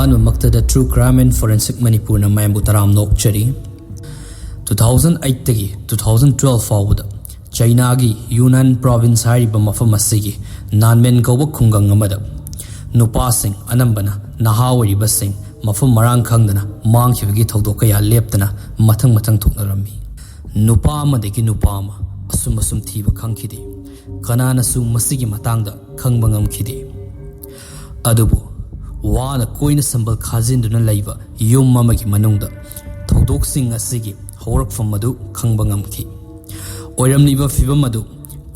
ꯑꯍꯥꯟꯕꯃꯛꯇꯗ True Crime and Forensic ꯃꯅꯤꯄꯨꯔꯅ ꯃꯌꯥꯝꯕꯨ ꯇꯔꯥꯝ ꯅꯣꯛꯆꯔꯤ 2008ꯗꯒꯤ 2012 ꯐꯥꯎꯕꯗ ꯆꯩꯅꯥꯒꯤ ꯌꯨꯅꯥꯟ ꯄ꯭ꯔꯣꯚꯤꯟꯁ ꯍꯥꯏꯔꯤꯕ ꯃꯐꯝ ꯑꯁꯤꯒꯤ ꯅꯥꯟꯃꯦꯟ ꯀꯧꯕ ꯈꯨꯡꯒꯪ ꯑꯃꯗ ꯅꯨꯄꯥꯁꯤꯡ ꯑꯅꯝꯕꯅ ꯅꯍꯥ ꯑꯣꯏꯔꯤꯕꯁꯤꯡ ꯃꯐꯝ ꯃꯔꯥꯡ ꯈꯪꯗꯅ ꯃꯥꯡꯈꯤꯕꯒꯤ ꯊꯧꯗꯣꯛ ꯀꯌꯥ ꯂꯦꯞꯇꯅ ꯃꯊꯪ ꯊꯣꯛꯅꯔꯝꯃꯤ ꯅꯨꯄꯥ ꯑꯃꯗꯒꯤ ꯅꯨꯄꯥ ꯑꯃ ꯑꯁꯨꯝ ꯊꯤꯕ ꯈꯪꯈꯤꯗꯦ ꯀꯅꯥꯅꯁꯨ ꯃꯁꯤꯒꯤ ꯃꯇꯥꯡꯗ ꯈꯪꯕ ꯉꯝꯈꯤꯗꯦ ꯑꯗꯨꯕꯨ ꯋꯥꯅ ꯀꯣꯏꯅ ꯁꯝꯕꯜ ꯈꯥꯖꯤꯟꯗꯨꯅ ꯂꯩꯕ ꯌꯨꯝ ꯑꯃꯒꯤ ꯃꯅꯨꯡꯗ ꯊꯧꯗꯣꯛꯁꯤꯡ ꯑꯁꯤꯒꯤ ꯍꯧꯔꯛꯐꯝ ꯑꯗꯨ ꯈꯪꯕ ꯉꯝꯈꯤ ꯑꯣꯏꯔꯝꯂꯤꯕ ꯐꯤꯚꯝ ꯑꯗꯨ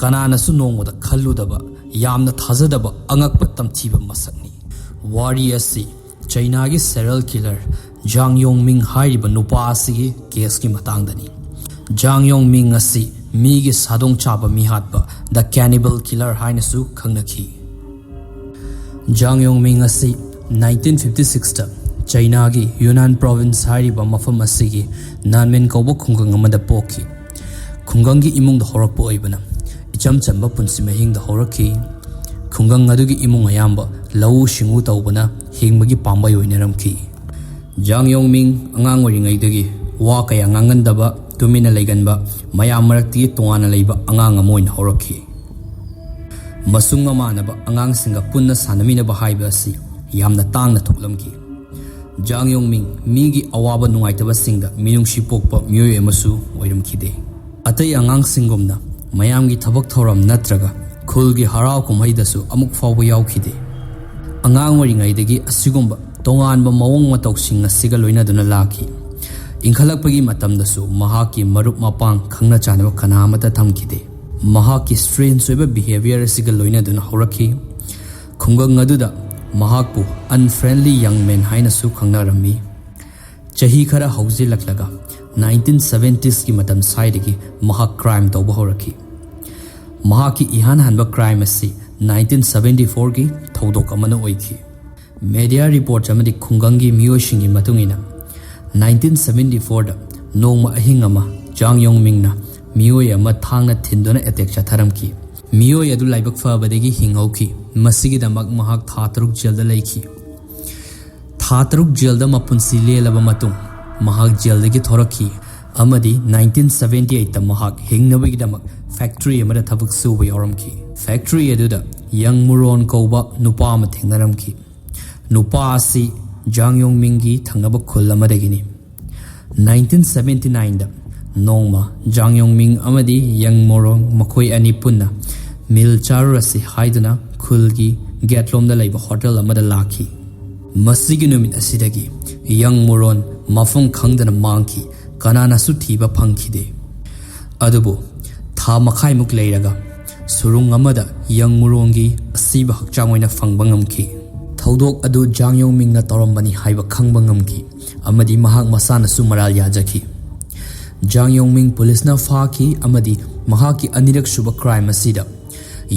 ꯀꯅꯥꯅꯁꯨ ꯅꯣꯡꯃꯗ ꯈꯜꯂꯨꯗꯕ ꯌꯥꯝꯅ ꯊꯥꯖꯗꯕ ꯑꯉꯛꯄ ꯇꯝꯊꯤꯕ ꯃꯁꯛꯅꯤ ꯋꯥꯔꯤ ꯑꯁꯤ ꯆꯩꯅꯥꯒꯤ ꯁꯦꯔꯤꯌꯦꯜ ꯀꯤꯂꯔ ꯖꯥꯡ ꯌꯣꯡꯃꯤꯡ ꯍꯥꯏꯔꯤꯕ ꯅꯨꯄꯥ ꯑꯁꯤꯒꯤ ꯀꯦꯁꯀꯤ ꯃꯇꯥꯡꯗꯅꯤ ꯖꯥꯡ ꯌꯣꯡꯃꯤꯡ ꯑꯁꯤ ꯃꯤꯒꯤ ꯁꯥꯗꯣꯡ ꯆꯥꯕ ꯃꯤꯍꯥꯠꯄ ꯗ ꯀꯦꯅꯤꯕꯜ ꯀꯤꯂꯔ ꯍꯥꯏꯅꯁꯨ ꯈꯪꯅꯈꯤ ꯖꯥꯡ ꯌꯣꯡꯃꯤꯡ ꯑꯁꯤ 1956ꯗ ꯆꯩꯅꯥꯒꯤ ꯌꯨꯅꯥꯟ ꯄ꯭ꯔꯣꯚꯤꯟꯁ ꯍꯥꯏꯔꯤꯕ ꯃꯐꯝ ꯑꯁꯤꯒꯤ ꯅꯥꯟꯃꯦꯟ ꯀꯧꯕ ꯈꯨꯡꯒꯪ ꯑꯃꯗ ꯄꯣꯛꯈꯤ ꯈꯨꯡꯒꯪꯒꯤ ꯏꯃꯨꯡꯗ ꯍꯧꯔꯛꯄ ꯑꯣꯏꯕꯅ ꯏꯆꯝ ꯆꯝꯕ ꯄꯨꯟꯁꯤ ꯃꯍꯤꯡꯗ ꯍꯧꯔꯛꯈꯤ ꯈꯨꯡꯒꯪ ꯑꯗꯨꯒꯤ ꯏꯃꯨꯡ ꯑꯌꯥꯝꯕ ꯂꯧꯎ ꯁꯤꯡꯎ ꯇꯧꯕꯅ ꯍꯤꯡꯕꯒꯤ ꯄꯥꯝꯕꯩ ꯑꯣꯏꯅꯔꯝꯈꯤ ꯖꯥꯡ ꯌꯣꯡꯃꯤꯡ ꯑꯉꯥꯡ ꯑꯣꯏꯔꯤꯉꯩꯗꯒꯤ ꯋꯥ ꯀꯌꯥ ꯉꯥꯡꯒꯟꯗꯕ ꯇꯨꯃꯤꯟꯅ ꯂꯩꯒꯟꯕ ꯃꯌꯥꯝ ꯃꯔꯛꯇꯒꯤ ꯇꯣꯉꯥꯟꯅ ꯂꯩꯕ ꯑꯉꯥꯡ ꯑꯃ ꯑꯣꯏꯅ ꯍꯧꯔꯛꯈꯤ ꯃꯁꯨꯡ ꯃꯃꯥꯟꯅꯕ ꯑꯉꯥꯡꯁꯤꯡꯒ ꯄꯨꯟꯅ ꯁꯥꯟꯅꯃꯤꯟꯅꯕ ꯍꯥꯏꯕ ꯑꯁꯤ ꯌꯥꯝꯅ ꯇꯥꯡꯅ ꯊꯣꯛꯂꯝꯈꯤ ꯖꯥꯡ ꯌꯣꯡꯃꯤꯡ ꯃꯤꯒꯤ ꯑꯋꯥꯕ ꯅꯨꯡꯉꯥꯏꯇꯕꯁꯤꯡꯗ ꯃꯤꯅꯨꯡꯁꯤ ꯄꯣꯛꯄ ꯃꯤꯑꯣꯏ ꯑꯃꯁꯨ ꯑꯣꯏꯔꯝꯈꯤꯗꯦ ꯑꯇꯩ ꯑꯉꯥꯡꯁꯤꯡꯒꯨꯝꯅ ꯃꯌꯥꯝꯒꯤ ꯊꯕꯛ ꯊꯧꯔꯝ ꯅꯠꯇ꯭ꯔꯒ ꯈꯨꯜꯒꯤ ꯍꯔꯥꯎ ꯀꯨꯝꯍꯩꯗꯁꯨ ꯑꯃꯨꯛ ꯐꯥꯎꯕ ꯌꯥꯎꯈꯤꯗꯦ ꯑꯉꯥꯡ ꯑꯣꯏꯔꯤꯉꯩꯗꯒꯤ ꯑꯁꯤꯒꯨꯝꯕ ꯇꯣꯉꯥꯟꯕ ꯃꯑꯣꯡ ꯃꯇꯧꯁꯤꯡ ꯑꯁꯤꯒ ꯂꯣꯏꯅꯗꯨꯅ ꯂꯥꯛꯈꯤ ꯏꯟꯈꯠꯂꯛꯄꯒꯤ ꯃꯇꯝꯗꯁꯨ ꯃꯍꯥꯛꯀꯤ ꯃꯔꯨꯞ ꯃꯄꯥꯡ ꯈꯪꯅ ꯆꯥꯟꯅꯕ ꯀꯅꯥ ꯑꯃꯠꯇ ꯊꯝꯈꯤꯗꯦ ꯃꯍꯥꯛꯀꯤ ꯁ꯭ꯇ꯭ꯔꯦꯟꯖ ꯑꯣꯏꯕ ꯕꯤꯍꯦꯕꯤꯌꯔ ꯑꯁꯤꯒ ꯂꯣꯏꯅꯗꯨꯅ ꯍꯧꯔꯛꯈꯤ ꯈꯨꯡꯒꯪ ꯑꯗꯨꯗ ꯃꯍꯥꯛꯄꯨ ꯑꯟꯐ꯭ꯔꯦꯟꯗꯂꯤ ꯌꯪ ꯃꯦꯟ ꯍꯥꯏꯅꯁꯨ ꯈꯪꯅꯔꯝꯃꯤ ꯆꯍꯤ ꯈꯔ ꯍꯧꯖꯤꯜꯂꯛꯂꯒ 1970sꯀꯤ ꯃꯇꯝ ꯁ꯭ꯋꯥꯏꯗꯒꯤ ꯃꯍꯥꯛ ꯀ꯭ꯔꯥꯏꯝ ꯇꯧꯕ ꯍꯧꯔꯛꯈꯤ ꯃꯍꯥꯛꯀꯤ ꯏꯍꯥꯟ ꯍꯥꯟꯕ ꯀ꯭ꯔꯥꯏꯝ ꯑꯁꯤ 1974ꯒꯤ ꯊꯧꯗꯣꯛ ꯑꯃꯅ ꯑꯣꯏꯈꯤ ꯃꯦꯗꯤꯌꯥ ꯔꯤꯄꯣꯔꯠ ꯑꯃꯗꯤ ꯈꯨꯡꯒꯪꯒꯤ ꯃꯤꯑꯣꯏꯁꯤꯡꯒꯤ ꯃꯇꯨꯡꯏꯟꯅ 1974ꯗ ꯅꯣꯡꯃ ꯑꯍꯤꯡ ꯑꯃ ꯖꯥꯡ ꯌꯣꯡꯃꯤꯡꯅ ꯃꯤꯑꯣꯏ ꯑꯃ ꯊꯥꯡꯅ ꯊꯤꯟꯗꯨꯅ ꯑꯦꯇꯦꯛ ꯆꯠꯊꯔꯝꯈꯤ ꯃꯤꯑꯣꯏ ꯑꯗꯨ ꯂꯥꯏꯕꯛ ꯐꯕꯗꯒꯤ ꯍꯤꯡꯍꯧꯈꯤ ꯃꯁꯤꯒꯤꯗꯃꯛ ꯃꯍꯥꯛ ꯊꯥ 6 ꯖꯦꯜꯗ ꯂꯩꯈꯤ ꯊꯥ 6 ꯖꯦꯜꯗ ꯃꯄꯨꯟꯁꯤ ꯂꯦꯜꯂꯕ ꯃꯇꯨꯡ ꯃꯍꯥꯛ ꯖꯦꯜꯗꯒꯤ ꯊꯣꯔꯛꯈꯤ ꯑꯃꯗꯤ 1978ꯗ ꯃꯍꯥꯛ ꯍꯤꯡꯅꯕꯒꯤꯗꯃꯛ ꯐꯦꯛꯇꯔꯤ ꯑꯃꯗ ꯊꯕꯛ ꯁꯨꯕ ꯌꯥꯎꯔꯝꯈꯤ ꯐꯦꯛꯇꯔꯤ ꯑꯗꯨꯗ ꯌꯪ ꯃꯨꯔꯣꯟ ꯀꯧꯕ ꯅꯨꯄꯥ ꯑꯃ ꯊꯦꯡꯅꯔꯝꯈꯤ ꯅꯨꯄꯥ ꯑꯁꯤ ꯖꯥꯡ ꯌꯣꯡꯃꯤꯡꯒꯤ ꯊꯪꯅꯕ ꯈꯨꯜ ꯑꯃꯗꯒꯤꯅꯤ 1979ꯗ ꯅꯣꯡꯃ ꯖꯥꯡ ꯌꯣꯡꯃꯤꯡ ꯑꯃꯗꯤ ꯌꯪ ꯃꯣꯔꯣꯡ ꯃꯈꯣꯏ ꯑꯅꯤ ꯄꯨꯟꯅ ꯃꯤꯜ ꯆꯥꯔꯨꯔꯁꯤ ꯍꯥꯏꯗꯨꯅ ꯈꯨꯜꯒꯤ ꯒꯦꯠꯂꯣꯝꯗ ꯂꯩꯕ ꯍꯣꯇꯦꯜ ꯑꯃꯗ ꯂꯥꯛꯈꯤ ꯃꯁꯤꯒꯤ ꯅꯨꯃꯤꯠ ꯑꯁꯤꯗꯒꯤ ꯌꯪ ꯃꯣꯔꯣꯟ ꯃꯐꯝ ꯈꯪꯗꯅ ꯃꯥꯡꯈꯤ ꯀꯅꯥꯅꯁꯨ ꯊꯤꯕ ꯐꯪꯈꯤꯗꯦ ꯑꯗꯨꯕꯨ ꯊꯥ ꯃꯈꯥꯏꯃꯨꯛ ꯂꯩꯔꯒ ꯁꯨꯔꯨꯡ ꯑꯃꯗ ꯌꯪ ꯃꯣꯔꯣꯟꯒꯤ ꯑꯁꯤꯕ ꯍꯛꯆꯥꯡ ꯑꯣꯏꯅ ꯐꯪꯕ ꯉꯝꯈꯤ ꯊꯧꯗꯣꯛ ꯑꯗꯨ ꯖꯥꯡ ꯌꯣꯡꯃꯤꯡꯅ ꯇꯧꯔꯝꯕꯅꯤ ꯍꯥꯏꯕ ꯈꯪꯕ ꯉꯝꯈꯤ ꯑꯃꯗꯤ ꯃꯍꯥꯛ ꯃꯁꯥꯅꯁꯨ ꯃꯔꯥꯜ ꯌꯥꯖꯈꯤ ꯖꯥꯡ ꯌꯣꯡꯃꯤꯡ ꯄꯨꯂꯤꯁꯅ ꯐꯥꯈꯤ ꯑꯃꯗꯤ ꯃꯍꯥꯛꯀꯤ ꯑꯅꯤꯔꯛ ꯁꯨꯕ ꯀ꯭ꯔꯥꯏꯝ ꯑꯁꯤꯗ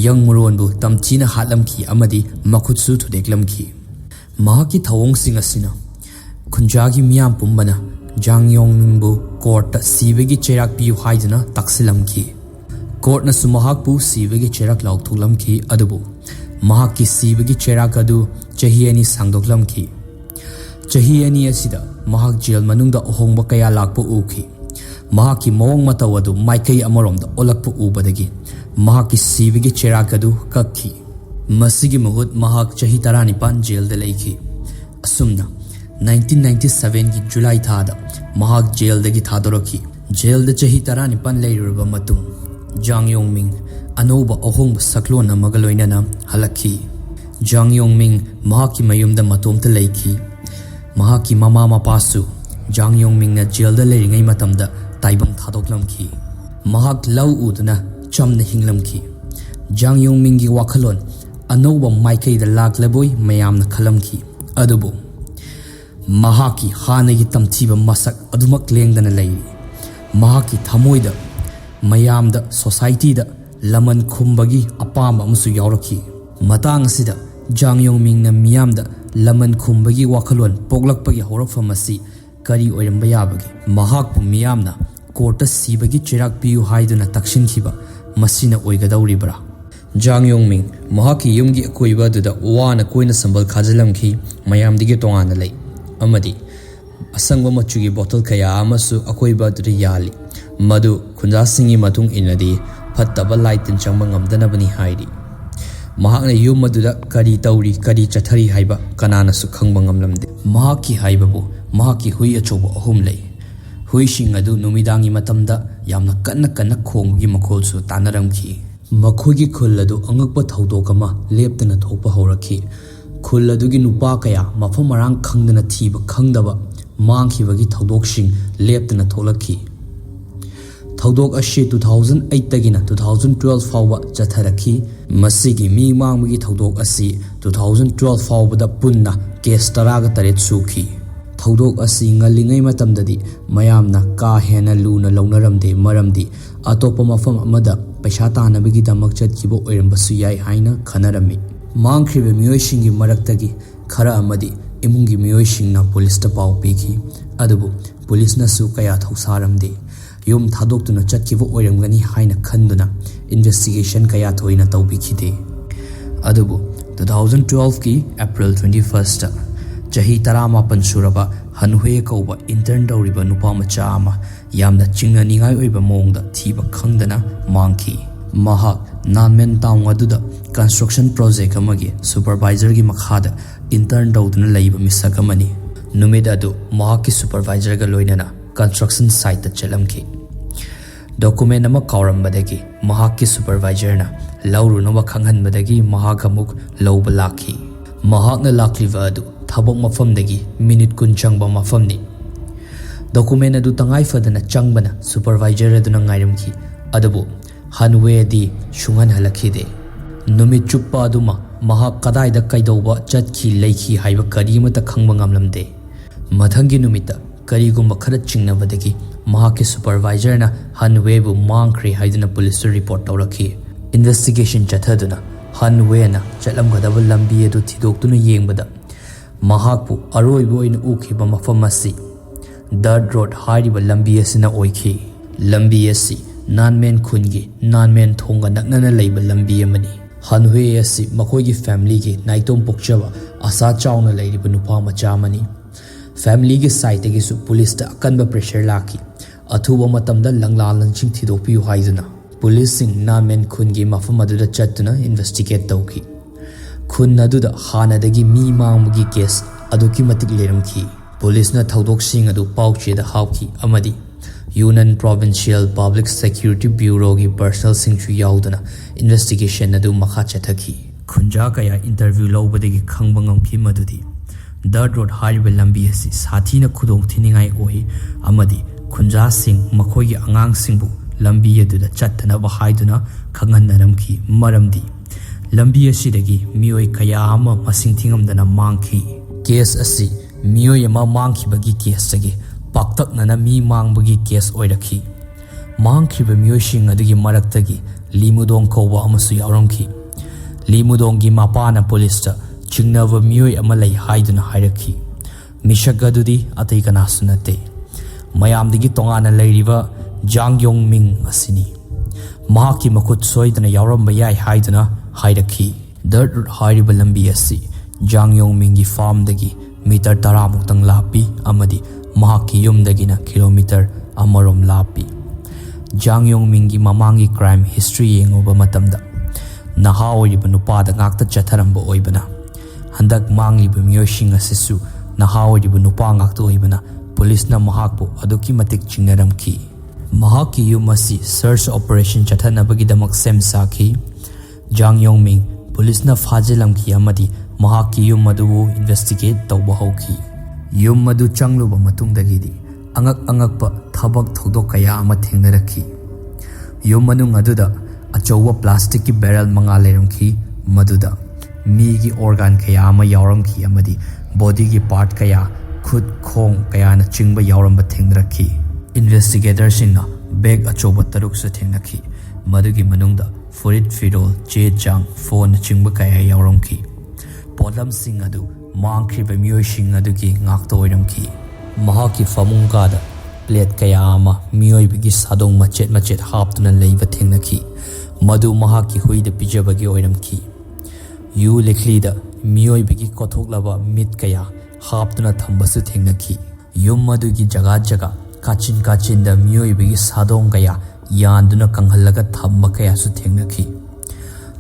ꯌꯪ ꯃꯣꯔꯣꯟꯕꯨ ꯇꯝꯊꯤꯅ ꯍꯥꯠꯂꯝꯈꯤ ꯑꯃꯗꯤ ꯃꯈꯨꯠꯁꯨ ꯊꯨꯗꯦꯛꯂꯝꯈꯤ ꯃꯍꯥꯛꯀꯤ ꯊꯧꯑꯣꯡꯁꯤꯡ ꯑꯁꯤꯅ ꯈꯨꯟꯖꯥꯒꯤ ꯃꯤꯌꯥꯝ ꯄꯨꯝꯕꯅ ꯖꯥꯡ ꯌꯣꯡꯃꯤꯡꯕꯨ ꯀꯣꯔꯠꯇ ꯁꯤꯕꯒꯤ ꯆꯩꯔꯥꯛ ꯄꯤꯌꯨ ꯍꯥꯏꯗꯨꯅ ꯇꯛꯁꯤꯜꯂꯝꯈꯤ ꯀꯣꯔꯠꯅꯁꯨ ꯃꯍꯥꯛꯄꯨ ꯁꯤꯕꯒꯤ ꯆꯩꯔꯥꯛ ꯂꯥꯎꯊꯣꯛꯂꯝꯈꯤ ꯑꯗꯨꯕꯨ ꯃꯍꯥꯛꯀꯤ ꯁꯤꯕꯒꯤ ꯆꯩꯔꯥꯛ ꯑꯗꯨ ꯆꯍꯤ 2 ꯁꯥꯡꯗꯣꯛꯂꯝꯈꯤ ꯆꯍꯤ 2 ꯑꯁꯤꯗ ꯃꯍꯥꯛ ꯖꯦꯜ ꯃꯅꯨꯡꯗ ꯑꯍꯣꯡꯕ ꯀꯌꯥ ꯂꯥꯛꯄ ꯎꯈꯤ ꯃꯍꯥꯛꯀꯤ ꯃꯑꯣꯡ ꯃꯇꯧ ꯑꯗꯨ ꯃꯥꯏꯀꯩ ꯑꯃꯔꯣꯝꯗ ꯑꯣꯜꯂꯛꯄ ꯎꯕꯗꯒꯤ ꯃꯍꯥꯛꯀꯤ ꯁꯤꯕꯒꯤ ꯆꯩꯔꯥꯛ ꯑꯗꯨ ꯀꯛꯈꯤ ꯃꯁꯤꯒꯤ ꯃꯍꯨꯠ ꯃꯍꯥꯛ ꯆꯍꯤ 19 ꯖꯦꯜꯗ ꯂꯩꯈꯤ ꯑꯁꯨꯝꯅ 1997ꯒꯤ ꯖꯨꯂꯥꯏ ꯊꯥꯗ ꯃꯍꯥꯛ ꯖꯦꯜꯗꯒꯤ ꯊꯥꯗꯣꯔꯛꯈꯤ ꯖꯦꯜꯗ ꯆꯍꯤ 19 ꯂꯩꯔꯨꯔꯕ ꯃꯇꯨꯡ ꯖꯥꯡ ꯌꯣꯡꯃꯤꯡ ꯑꯅꯧꯕ ꯑꯍꯣꯡꯕ ꯁꯛꯂꯣꯟ ꯑꯃꯒ ꯂꯣꯏꯅꯅ ꯍꯜꯂꯛꯈꯤ ꯖꯥꯡ ꯌꯣꯡꯃꯤꯡ ꯃꯍꯥꯛꯀꯤ ꯃꯌꯨꯝꯗ ꯃꯇꯣꯝꯇ ꯂꯩꯈꯤ ꯃꯍꯥꯛꯀꯤ ꯃꯃꯥ ꯃꯄꯥꯁꯨ ꯖꯥꯡ ꯌꯣꯡꯃꯤꯡꯅ ꯖꯦꯜꯗ ꯂꯩꯔꯤꯉꯩ ꯃꯇꯝꯗ ꯇꯥꯏꯕꯪ ꯊꯥꯗꯣꯛꯂꯝꯈꯤ ꯃꯍꯥꯛ ꯂꯧ ꯎꯗꯨꯅ ꯆꯝꯅ ꯍꯤꯡꯂꯝꯈꯤ ꯖꯥꯡ ꯌꯣꯡꯃꯤꯡꯒꯤ ꯋꯥꯈꯜꯂꯣꯟ ꯑꯅꯧꯕ ꯃꯥꯏꯀꯩꯗ ꯂꯥꯛꯂꯕꯣꯏ ꯃꯌꯥꯝꯅ ꯈꯜꯂꯝꯈꯤ ꯑꯗꯨꯕꯨ ꯃꯍꯥꯛꯀꯤ ꯍꯥꯟꯅꯒꯤ ꯇꯝꯊꯤꯕ ꯃꯁꯛ ꯑꯗꯨꯃꯛ ꯂꯦꯡꯗꯅ ꯂꯩꯔꯤ ꯃꯍꯥꯛꯀꯤ ꯊꯃꯣꯏꯗ ꯃꯌꯥꯝꯗ ꯁꯣꯁꯥꯏꯇꯤꯗ ꯂꯃꯟ ꯈꯨꯝꯕꯒꯤ ꯑꯄꯥꯝꯕ ꯑꯃꯁꯨ ꯌꯥꯎꯔꯛꯈꯤ ꯃꯇꯥꯡ ꯑꯁꯤꯗ ꯖꯥꯡ ꯌꯣꯡꯃꯤꯡꯅ ꯃꯤꯌꯥꯝꯗ ꯂꯃꯟ ꯈꯨꯝꯕꯒꯤ ꯋꯥꯈꯜꯂꯣꯟ ꯄꯣꯛꯂꯛꯄꯒꯤ ꯍꯧꯔꯛꯐꯝ ꯑꯁꯤ ꯀꯔꯤ ꯑꯣꯏꯔꯝꯕ ꯌꯥꯕꯒꯦ ꯃꯍꯥꯛꯄꯨ ꯃꯤꯌꯥꯝꯅ ꯀꯣꯔꯠꯇ ꯁꯤꯕꯒꯤ ꯆꯩꯔꯥꯛ ꯄꯤꯌꯨ ꯍꯥꯏꯗꯨꯅ ꯇꯛꯁꯤꯟꯈꯤꯕ ꯃꯁꯤꯅ ꯑꯣꯏꯒꯗꯧꯔꯤꯕ꯭ꯔꯥ Jang Yongming mahaki yumgi akoiba duda wana koina sambal khajalamki mayamdigi tongana lei amadi asangwa machugi bottle kaya amasu akoiba duda yali madu khunjasingi matung inadi phattaba laitin changba ngamdanabani hairi mahakna yum maduda kari tauri kari chathari haiba kanana su khangba ngamlamde mahaki haibabu mahaki hui achoba ahum lei hui sing adu numidangi matamda yamna kanna khonggi makhol su tanaramki makhogi khul adu angakpa thaudok ama leptana thokpa horakhi khul adugi nupa kaya mafam marang khangdana thiba khangdaba mangkhibagi thaudok-sing leptana tholakhi thaudok ashi 2008 tagina 2012 fawba chatharakhi masigi mi mangmagi thaudok asi 2012 fawbada punna case taraga taret sukhi thaudok asi ngalingai matamdadi mayamna ka hena luna launaramde maramdi atopa mafam amada paisa tanabagi damak chatkibo oirambasu yai haina khanarami mangkhribe miyoishingi maraktagi khara amadi imungi miyoishingna police ta paw piki adubu police na su kaya thausaramde yum thadoktuna chatkibo oiramgani haina khanduna investigation kaya thoina tawbikhide adubu 2012 ki April 21st ta chahi 18 suraba hanhue kauba intern dawriba nupa macha ama yamna chingna ningai oiba mongda thiba khangdana mangki mahak nanmen taung aduda construction project amagi supervisor gi makhada intern dawduna leiba misak amani numida adu mahak ki supervisor ga loinana construction site ta chelamki document ama kaurambadagi mahak ki supervisor na lauru no khanghanbadagi mahak amuk lawba lakhi mahak na lakliva adu thabok mafamdagi minute kun changba mafamni document adu tangai fadana changbana supervisor aduna ngairamki adabu hanwe di shungan halakhide numit chuppa aduma mahak kadai da kaidauba chatki leikhi haiba karimata khangba ngamlamde mathangi numita karigumba khara chingnabadagi mahak supervisor na hanwe bu mangkhri haiduna police report tawrakhi investigation chathaduna hanwe na chatlamgadaba lambi adu thidoktuna yengbada mahakpu aroibo ina ukhiba mafam asi dirt road hariba lambi asina oikhi lambi asi nanmen khungi nanmen thonga naknana leiba lambi amani hanhue asi makoigi family gi naitom pokchaba asa chauna leiriba nupa macha amani family gi side gi su police ta akanba pressure laki athuba matamda langla lanching thidokpiu haiduna police sing nanmen khungi mafam aduda chatuna investigate tawki khun aduda hanadagi mi mangmugi case aduki matik leramki police na thaudok sing adu pauche da hawki amadi Yunnan Provincial Public Security Bureau gi personal sing chu yaudana investigation adu makha chathaki khunja kaya interview lobadagi khangba ngamki madudi dirt road highway lambi asi sathi na khudong thiningai oi amadi khunja sing makhoi gi angang singbu lambi aduda chattana ba haiduna khanghannaramki maramdi lambi asidagi mioi kaya ama masing thingamdana mangki case asi mioi ama mangkhibagi case agi paktak nana mi mangbagi case oirakhi mangkhiba miyoising adugi maraktagi limudong kauba amasu yauramki limudong gi mapana police ta chingnava miyoi ama lei haiduna hairakhi mishak adudi atai kana sunate mayamdigi tongana leiriba Jang Yongming asini mahaki makut soidana yauramba yai haiduna hairakhi dirt road hairiba lambi asi Jang Yongming gi farm dagi meter 10 muktang lapi amadi mahaki yumdagina kilometer amarom lapi Jang Yongming gi mamangi crime history yengoba matamda naha oiba nupada ngakta chatharamba oibana handak mangiba miyoshing asisu naha oiba nupa ngakta oibana police na mahakpo aduki matik chingnaramki mahaki yumasi search operation chathanabagi damak sem sakhi Jang Yongming police na fajilamki amadi mahaki yum adubu investigate tawba hauki yum madu changluba matungdagidi angakpa thabak thodok kaya ama thengnarakhi yum manung aduda achowa plastic ki barrel manga leramki maduda mi gi organ kaya ama yauramki amadi body gi part kaya khud khong kaya na chingba yauramba thengnarakhi investigator singna bag achoba taruk sa thengnakhi madugi manungda furit firol che chang phone chingba kaya yauramki polam sing adu mangkhiba miyoising adugi ngakta oiramki mahaki famungkada plate कया अमा मियोइबगी सादोंग मचेत मचेत हापतुना लेइबा थेंगनखी मधु महाकी हुइदा पिजबगी ओइरमखी you लेखलीदा मियोइबगी कोथोकलाबा मिट कया हापतुना थंबसु थेंगनखी yum मधुगी जगा जगा काचिन काचिनदा मियोइबगी सादोंग कया यानदुना कंगहल्लगा थंबा कयासु थेंगनखी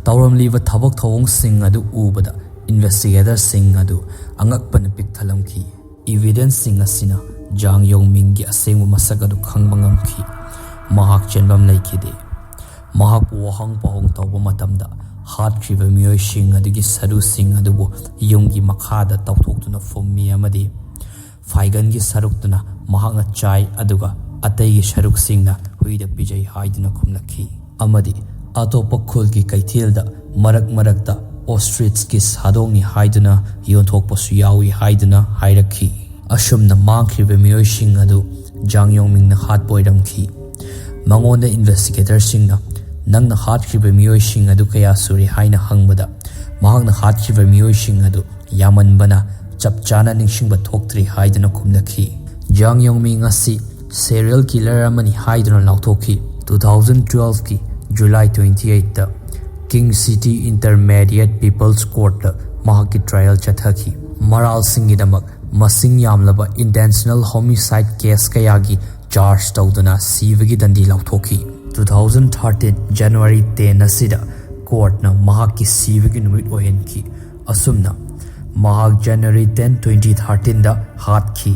तौरमलीबा थबक थवोंग सिंग अदु उबदा investigator सिंग अदु अंगकपन पिकथलमखी evidence sing asina jang yong ming gi aseng masak adu khangba ngamkhi mahak chenbam laikide mahak wahang pahong tawba matamda hat khriba miyoi sing adu gi saru sing adu bo yong gi makhada tawthoktuna fommi amadi faigan gi sarukna mahak na chai aduga atai gi saruk sing na huida pijai haiduna khumlakhi amadi atopa khul gi kaithilda marak marakta ostrich ki sadongi haiduna yonthokpasu yawi haiduna hairakhi asumna mangkhriba miyoi sing adu jangyong mingna hat boiramkhi mangonda investigator singna nangna hatkhriba miyoi sing adu kaya suri haina hangbada mahakna hatkhriba miyoi sing adu yamanbana chapchana ningsingba thoktri haiduna khumlakhi jangyong ming asi serial killer amani haiduna lauthokhi 2012 ki July 28 ta King City Intermediate People's Court mahaki trial chathaki maral singidamak masing yamlaba intentional homicide case kayagi charge tawduna sivagi dandi lauthoki 2013 January 10 asida court na mahaki sivagi numit ohenki asumna mahak January 10 2013 da hatkhi